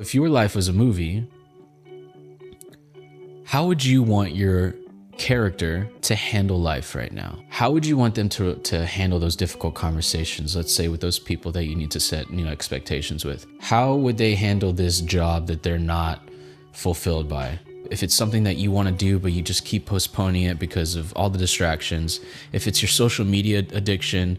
If your life was a movie, how would you want your character to handle life right now? How would you want them to handle those difficult conversations, let's say with those people that you need to set, expectations with? How would they handle this job that they're not fulfilled by? If it's something that you want to do, but you just keep postponing it because of all the distractions, if it's your social media addiction,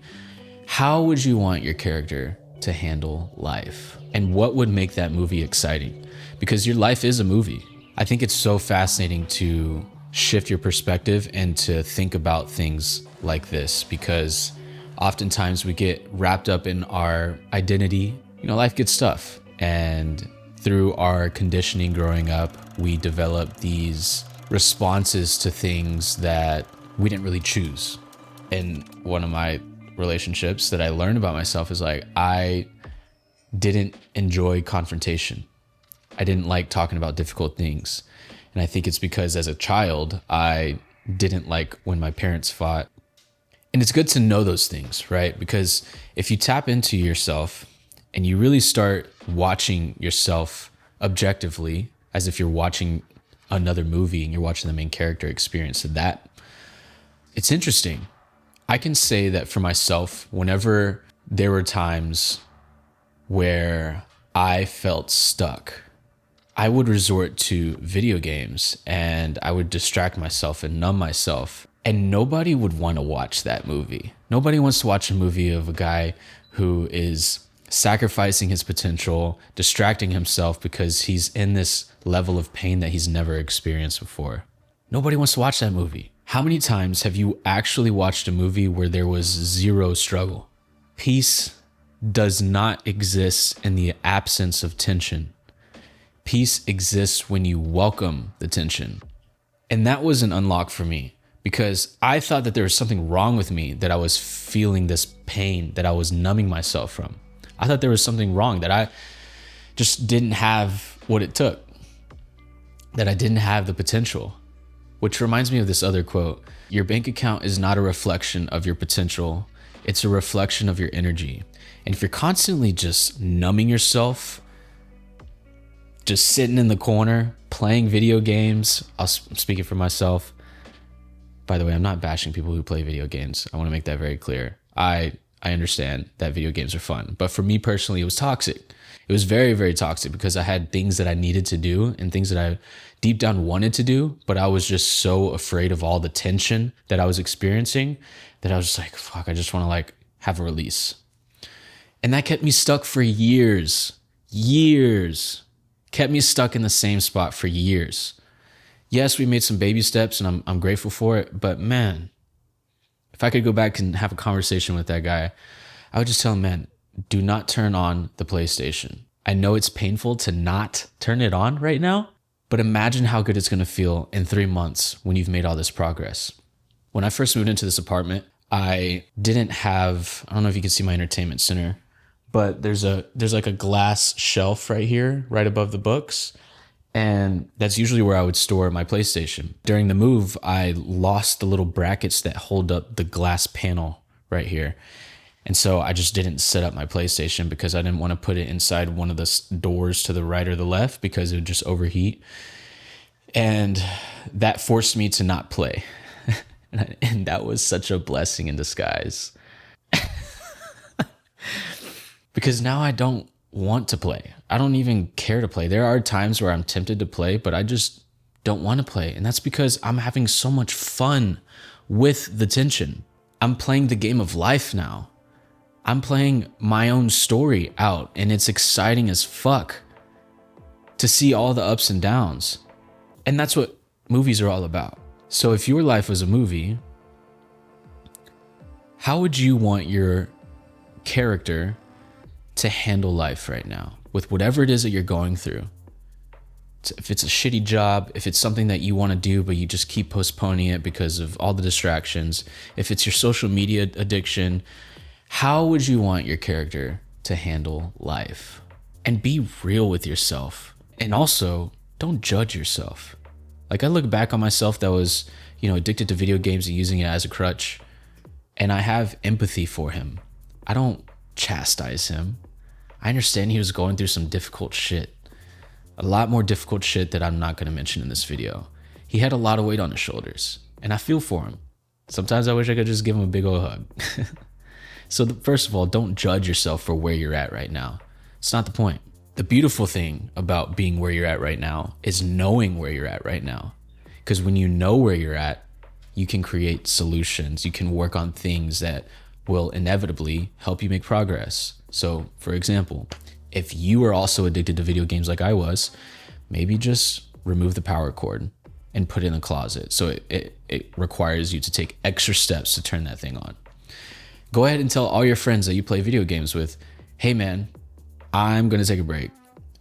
how would you want your character to handle life? And what would make that movie exciting? Because your life is a movie. I think it's so fascinating to shift your perspective and to think about things like this, because oftentimes we get wrapped up in our identity. Life gets tough, and through our conditioning growing up, we develop these responses to things that we didn't really choose. And one of my relationships that I learned about myself is I didn't enjoy confrontation. I didn't like talking about difficult things. And I think it's because as a child, I didn't like when my parents fought. And it's good to know those things, right? Because if you tap into yourself and you really start watching yourself objectively, as if you're watching another movie and you're watching the main character experience that, it's interesting. I can say that for myself, whenever there were times where I felt stuck, I would resort to video games and I would distract myself and numb myself. And nobody would want to watch that movie. Nobody wants to watch a movie of a guy who is sacrificing his potential, distracting himself because he's in this level of pain that he's never experienced before. Nobody wants to watch that movie. How many times have you actually watched a movie where there was zero struggle? Peace does not exist in the absence of tension. Peace exists when you welcome the tension. And that was an unlock for me, because I thought that there was something wrong with me, that I was feeling this pain, that I was numbing myself from. I thought there was something wrong, that I just didn't have what it took, that I didn't have the potential. Which reminds me of this other quote: your bank account is not a reflection of your potential, it's a reflection of your energy. And if you're constantly just numbing yourself, just sitting in the corner, playing video games, I'm speaking for myself. By the way, I'm not bashing people who play video games. I want to make that very clear. I understand that video games are fun, but for me personally, it was toxic. It was very, very toxic, because I had things that I needed to do and things that I deep down wanted to do, but I was just so afraid of all the tension that I was experiencing that I was just like, fuck, I just want to have a release. And that kept me stuck for years. Kept me stuck in the same spot for years. Yes, we made some baby steps and I'm grateful for it, but man, if I could go back and have a conversation with that guy, I would just tell him, man, do not turn on the PlayStation. I know it's painful to not turn it on right now, but imagine how good it's going to feel in 3 months when you've made all this progress. When I first moved into this apartment, I didn't have, I don't know if you can see my entertainment center, but there's like a glass shelf right here, right above the books. And that's usually where I would store my PlayStation. During the move, I lost the little brackets that hold up the glass panel right here. And so I just didn't set up my PlayStation because I didn't want to put it inside one of the doors to the right or the left because it would just overheat. And that forced me to not play. And that was such a blessing in disguise. Because now I don't want to play. I don't even care to play. There are times where I'm tempted to play, but I just don't want to play. And that's because I'm having so much fun with the tension. I'm playing the game of life now. I'm playing my own story out, and it's exciting as fuck to see all the ups and downs. And that's what movies are all about. So if your life was a movie, how would you want your character to handle life right now with whatever it is that you're going through? If it's a shitty job, if it's something that you want to do but you just keep postponing it because of all the distractions, if it's your social media addiction, how would you want your character to handle life? And be real with yourself. And also, don't judge yourself. I look back on myself that was, addicted to video games and using it as a crutch, and I have empathy for him. I don't chastise him. I understand he was going through some difficult shit, a lot more difficult shit that I'm not going to mention in this video. He had a lot of weight on his shoulders, and I feel for him. Sometimes I wish I could just give him a big old hug. So first of all, don't judge yourself for where you're at right now. It's not the point. The beautiful thing about being where you're at right now is knowing where you're at right now. Because when you know where you're at, you can create solutions. You can work on things that will inevitably help you make progress. So for example, if you are also addicted to video games like I was, maybe just remove the power cord and put it in the closet. So it requires you to take extra steps to turn that thing on. Go ahead and tell all your friends that you play video games with, hey man, I'm going to take a break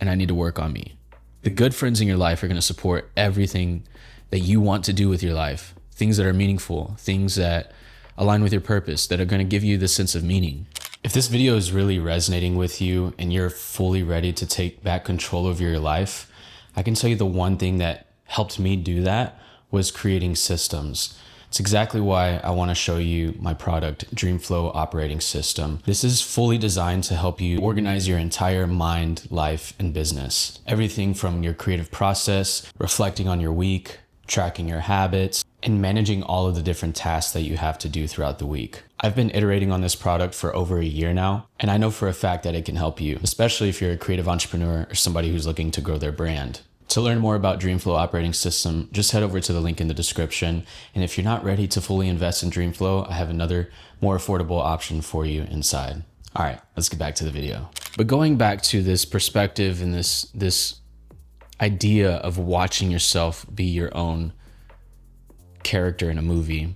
and I need to work on me. The good friends in your life are going to support everything that you want to do with your life. Things that are meaningful, things that align with your purpose, that are going to give you the sense of meaning. If this video is really resonating with you and you're fully ready to take back control of your life, I can tell you the one thing that helped me do that was creating systems. It's exactly why I want to show you my product, DreamFlow Operating System. This is fully designed to help you organize your entire mind, life, and business. Everything from your creative process, reflecting on your week, tracking your habits, and managing all of the different tasks that you have to do throughout the week. I've been iterating on this product for over a year now, and I know for a fact that it can help you, especially if you're a creative entrepreneur or somebody who's looking to grow their brand. To learn more about DreamFlow Operating System, just head over to the link in the description. And if you're not ready to fully invest in DreamFlow, I have another more affordable option for you inside. All right, let's get back to the video. But going back to this perspective and this idea of watching yourself be your own character in a movie,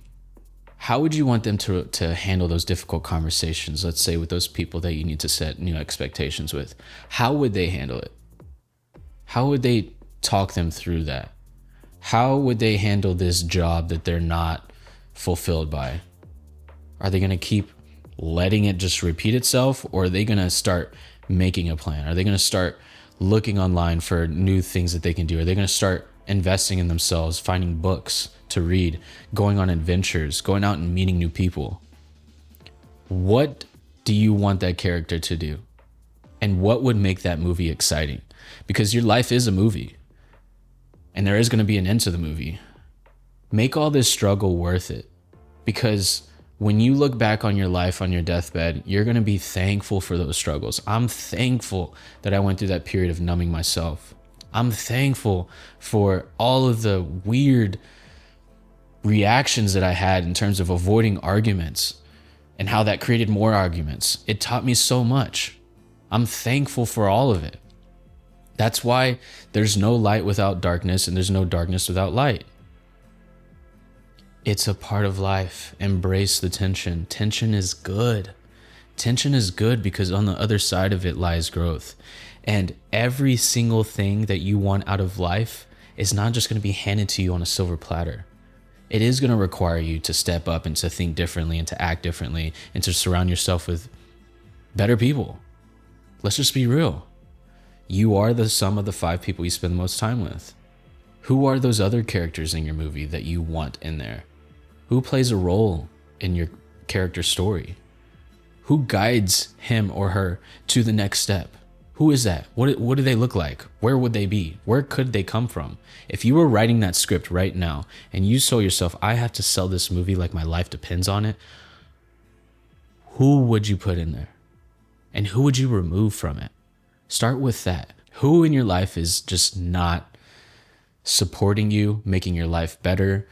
how would you want them to handle those difficult conversations? Let's say with those people that you need to set expectations with. How would they handle it? How would they talk them through that? How would they handle this job that they're not fulfilled by? Are they going to keep letting it just repeat itself, or are they going to start making a plan? Are they going to start looking online for new things that they can do? Are they going to start investing in themselves, finding books to read, going on adventures, going out and meeting new people? What do you want that character to do? And what would make that movie exciting? Because your life is a movie, and there is going to be an end to the movie. Make all this struggle worth it, because when you look back on your life on your deathbed, you're going to be thankful for those struggles. I'm thankful that I went through that period of numbing myself. I'm thankful for all of the weird reactions that I had in terms of avoiding arguments and how that created more arguments. It taught me so much. I'm thankful for all of it. That's why there's no light without darkness, and there's no darkness without light. It's a part of life. Embrace the tension. Tension is good. Tension is good because on the other side of it lies growth. And every single thing that you want out of life is not just going to be handed to you on a silver platter. It is going to require you to step up and to think differently and to act differently and to surround yourself with better people. Let's just be real. You are the sum of the 5 people you spend the most time with. Who are those other characters in your movie that you want in there? Who plays a role in your character's story? Who guides him or her to the next step? Who is that? What do they look like? Where would they be? Where could they come from? If you were writing that script right now and you saw yourself, I have to sell this movie like my life depends on it, who would you put in there? And who would you remove from it? Start with that. Who in your life is just not supporting you, making your life better,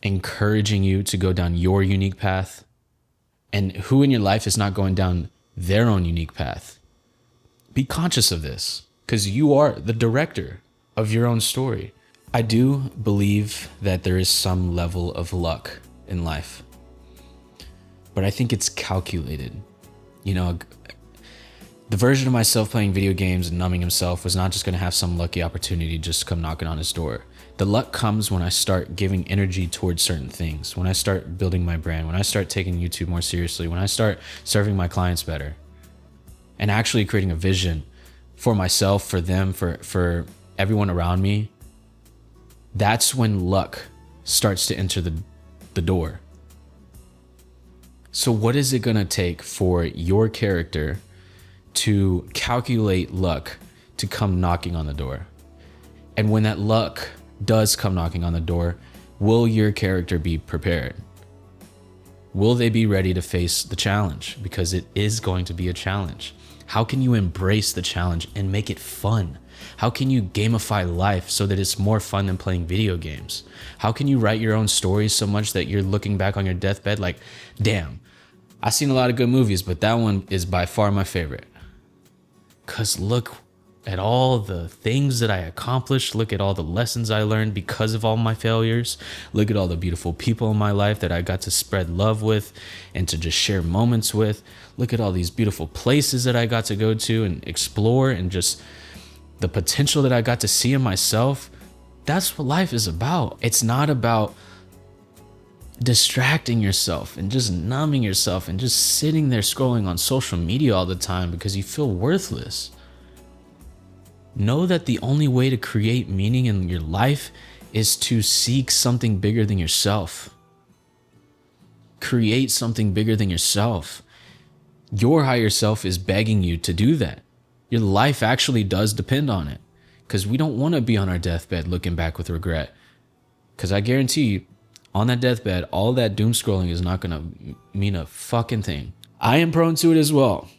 encouraging you to go down your unique path? And who in your life is not going down their own unique path? Be conscious of this, because you are the director of your own story. I do believe that there is some level of luck in life, but I think it's calculated. The version of myself playing video games and numbing himself was not just going to have some lucky opportunity just come knocking on his door. The luck comes when I start giving energy towards certain things, when I start building my brand, when I start taking YouTube more seriously, when I start serving my clients better, and actually creating a vision for myself, for them, for everyone around me. That's when luck starts to enter the door. So what is it going to take for your character to calculate luck, to come knocking on the door. And when that luck does come knocking on the door, will your character be prepared? Will they be ready to face the challenge? Because it is going to be a challenge. How can you embrace the challenge and make it fun? How can you gamify life so that it's more fun than playing video games? How can you write your own stories so much that you're looking back on your deathbed like, damn, I've seen a lot of good movies, but that one is by far my favorite. Because look at all the things that I accomplished. Look at all the lessons I learned because of all my failures. Look at all the beautiful people in my life that I got to spread love with and to just share moments with. Look at all these beautiful places that I got to go to and explore, and just the potential that I got to see in myself. That's what life is about. It's not about distracting yourself and just numbing yourself and just sitting there scrolling on social media all the time because you feel worthless. Know that the only way to create meaning in your life is to seek something bigger than yourself. Create something bigger than yourself. Your higher self is begging you to do that. Your life actually does depend on it, because we don't want to be on our deathbed looking back with regret. Because I guarantee you, on that deathbed, all that doom scrolling is not going to mean a fucking thing. I am prone to it as well.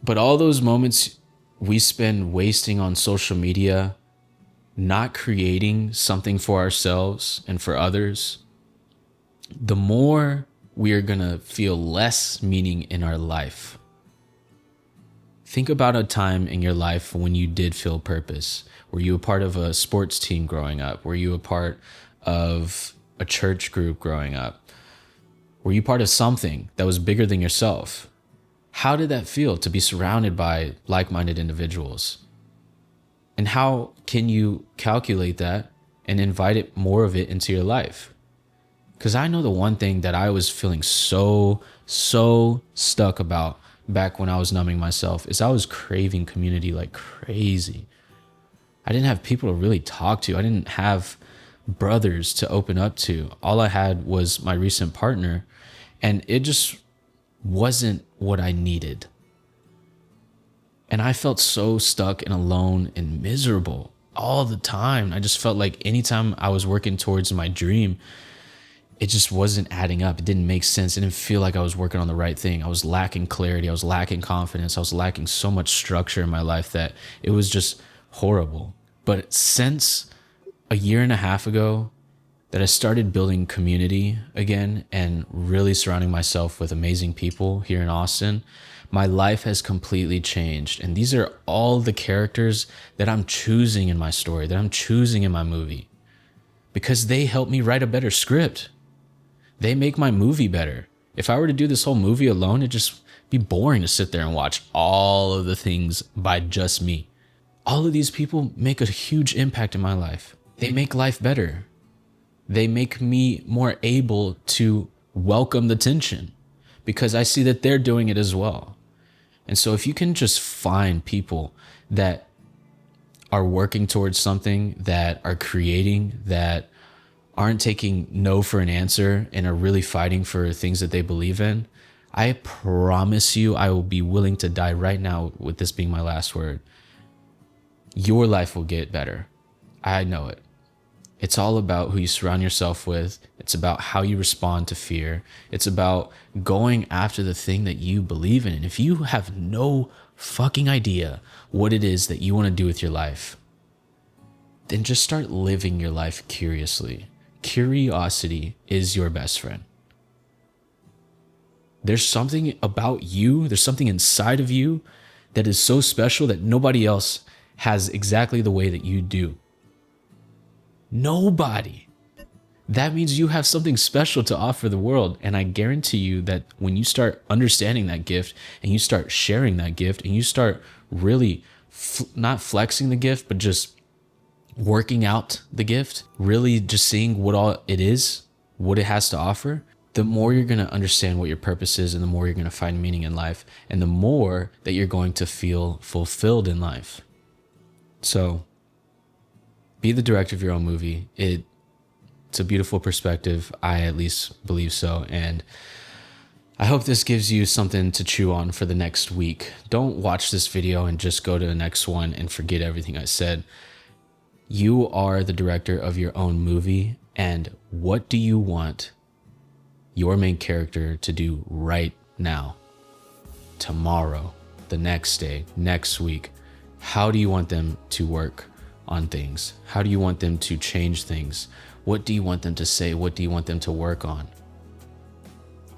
But all those moments we spend wasting on social media, not creating something for ourselves and for others, the more we are going to feel less meaning in our life. Think about a time in your life when you did feel purpose. Were you a part of a sports team growing up? Were you a part of a church group growing up? Were you part of something that was bigger than yourself? How did that feel to be surrounded by like-minded individuals? And how can you calculate that and invite more of it into your life? Because I know the one thing that I was feeling so stuck about back when I was numbing myself is I was craving community like crazy. I didn't have people to really talk to. I didn't have brothers to open up to. All I had was my recent partner, and it just wasn't what I needed. And I felt so stuck and alone and miserable all the time. I just felt like anytime I was working towards my dream, it just wasn't adding up. It didn't make sense. It didn't feel like I was working on the right thing. I was lacking clarity. I was lacking confidence. I was lacking so much structure in my life that it was just horrible. But since a year and a half ago that I started building community again and really surrounding myself with amazing people here in Austin, my life has completely changed. And these are all the characters that I'm choosing in my story, that I'm choosing in my movie, because they help me write a better script. They make my movie better. If I were to do this whole movie alone, it'd just be boring to sit there and watch all of the things by just me. All of these people make a huge impact in my life. They make life better. They make me more able to welcome the tension because I see that they're doing it as well. And so if you can just find people that are working towards something, that are creating, that aren't taking no for an answer and are really fighting for things that they believe in, I promise you I will be willing to die right now with this being my last word. Your life will get better. I know it. It's all about who you surround yourself with. It's about how you respond to fear. It's about going after the thing that you believe in. And if you have no fucking idea what it is that you want to do with your life, then just start living your life curiously. Curiosity is your best friend. There's something about you, there's something inside of you that is so special that nobody else has exactly the way that you do. Nobody. That means you have something special to offer the world. And I guarantee you that when you start understanding that gift and you start sharing that gift and you start really not flexing the gift, but just working out the gift, really just seeing what all it is, what it has to offer, the more you're going to understand what your purpose is and the more you're going to find meaning in life and the more that you're going to feel fulfilled in life. So be the director of your own movie. It's a beautiful perspective. I at least believe so. And I hope this gives you something to chew on for the next week. Don't watch this video and just go to the next one and forget everything I said. You are the director of your own movie, and what do you want your main character to do right now, tomorrow, the next day, next week? How do you want them to work on things? How do you want them to change things? What do you want them to say? What do you want them to work on?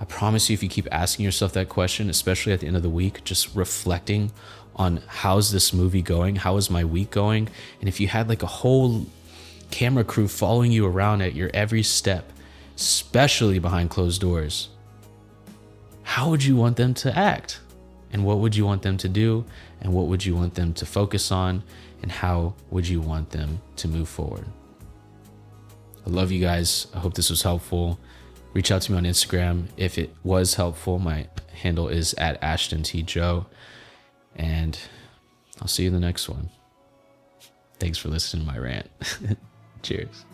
I promise you, if you keep asking yourself that question, especially at the end of the week, just reflecting on how's this movie going? How is my week going? And if you had like a whole camera crew following you around at your every step, especially behind closed doors, how would you want them to act? And what would you want them to do? And what would you want them to focus on? And how would you want them to move forward? I love you guys. I hope this was helpful. Reach out to me on Instagram if it was helpful. My handle is @AshtonTJoe. And I'll see you in the next one. Thanks for listening to my rant. Cheers.